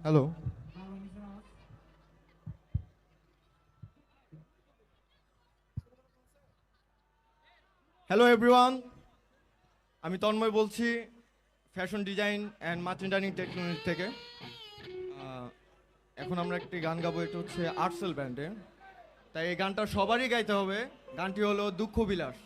Hello. Hello everyone, আমি তন্ময় বলছি fashion design and merchandising technology থেকে। এখন আমরা একটি গান গাবো, এটা হচ্ছে আর্টসেল ব্যান্ডে। তাই এই গানটা সবারই গাইতে হবে। গানটি হলো দুঃখ বিলাস।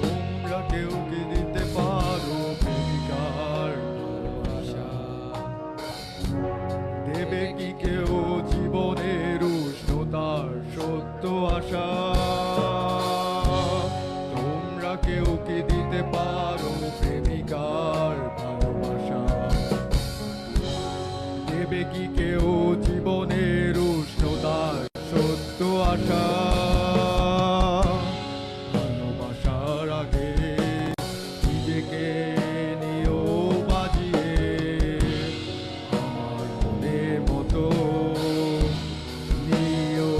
তোমরা কেউ কি দিতে পারো প্রেমিকার ভালোবাসা? দেবে কি কেউ জীবনের উষ্ণতার সত্য আশা? তোমরা কেউ কি দিতে পারো প্রেমিকার ভালোবাসা? দেবে কি কেউ জীবনের উষ্ণতার সত্য আশা? ভালোবাসার আগে নিজেকে নিও বাজিয়ে, আমার মনের মতো নিও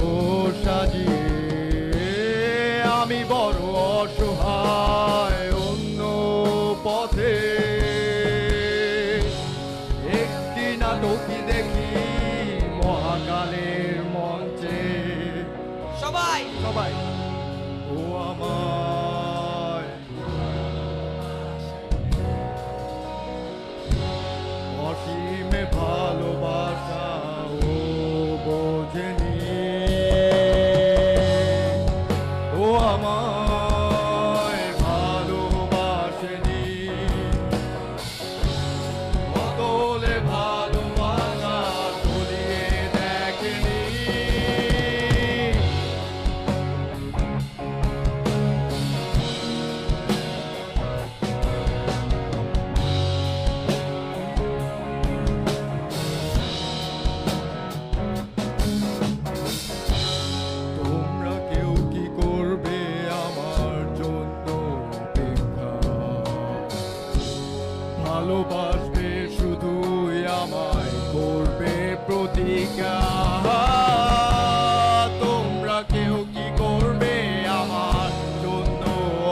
সাজিয়ে। আমি বড় অসহায় অন্য পথে, একটি নাটকই দেখি মহাকালের মঞ্চে। সবাই সবাই ও আমায় অসীমে ভালোবাসা ও বোঝেনি। ও আমায় ভালোবাসেনি, বদলে ভালোবাসা তলিয়ে দেখেনি। তোমরা কেউ কি করবে আমার জন্য অপেক্ষা? ভালোবাসবে শুধুই আমায়, করবে প্রতিজ্ঞা। তোমরা কেউ কি করবে আমার জন্য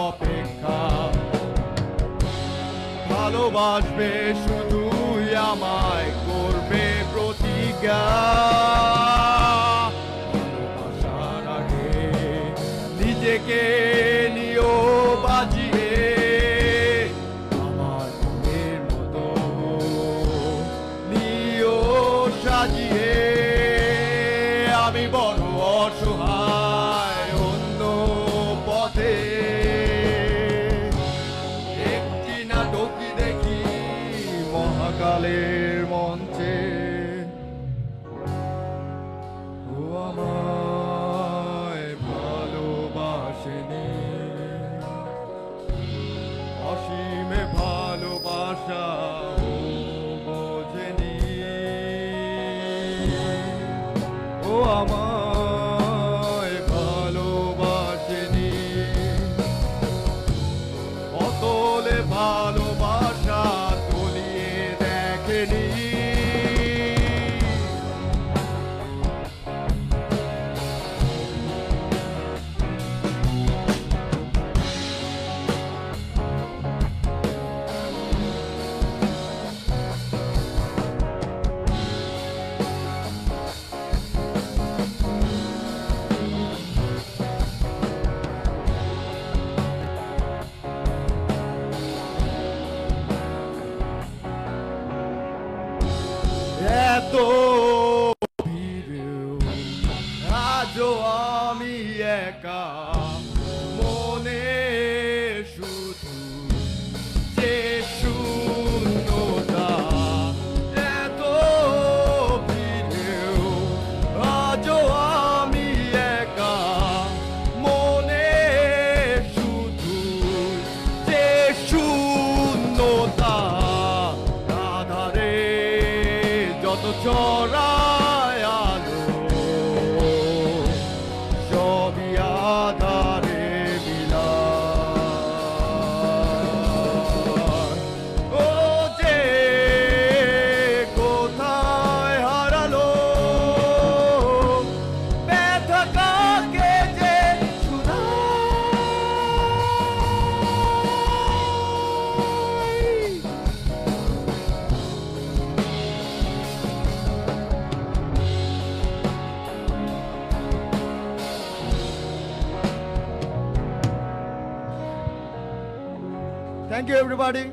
অপেক্ষা? ভালোবাসবে শুধুই আমায়, করবে প্রতিজ্ঞা। ভালোবাসার আগে নিজেকে নিও বাজিয়ে, আমার মনের মতো নিও সাজিয়ে। আমি বড় অসহায় অন্য পথে, একটি নাটকই দেখি মহাকালের মঞ্চে। ও আমায় ভালোবাসেনি। Thank you everybody.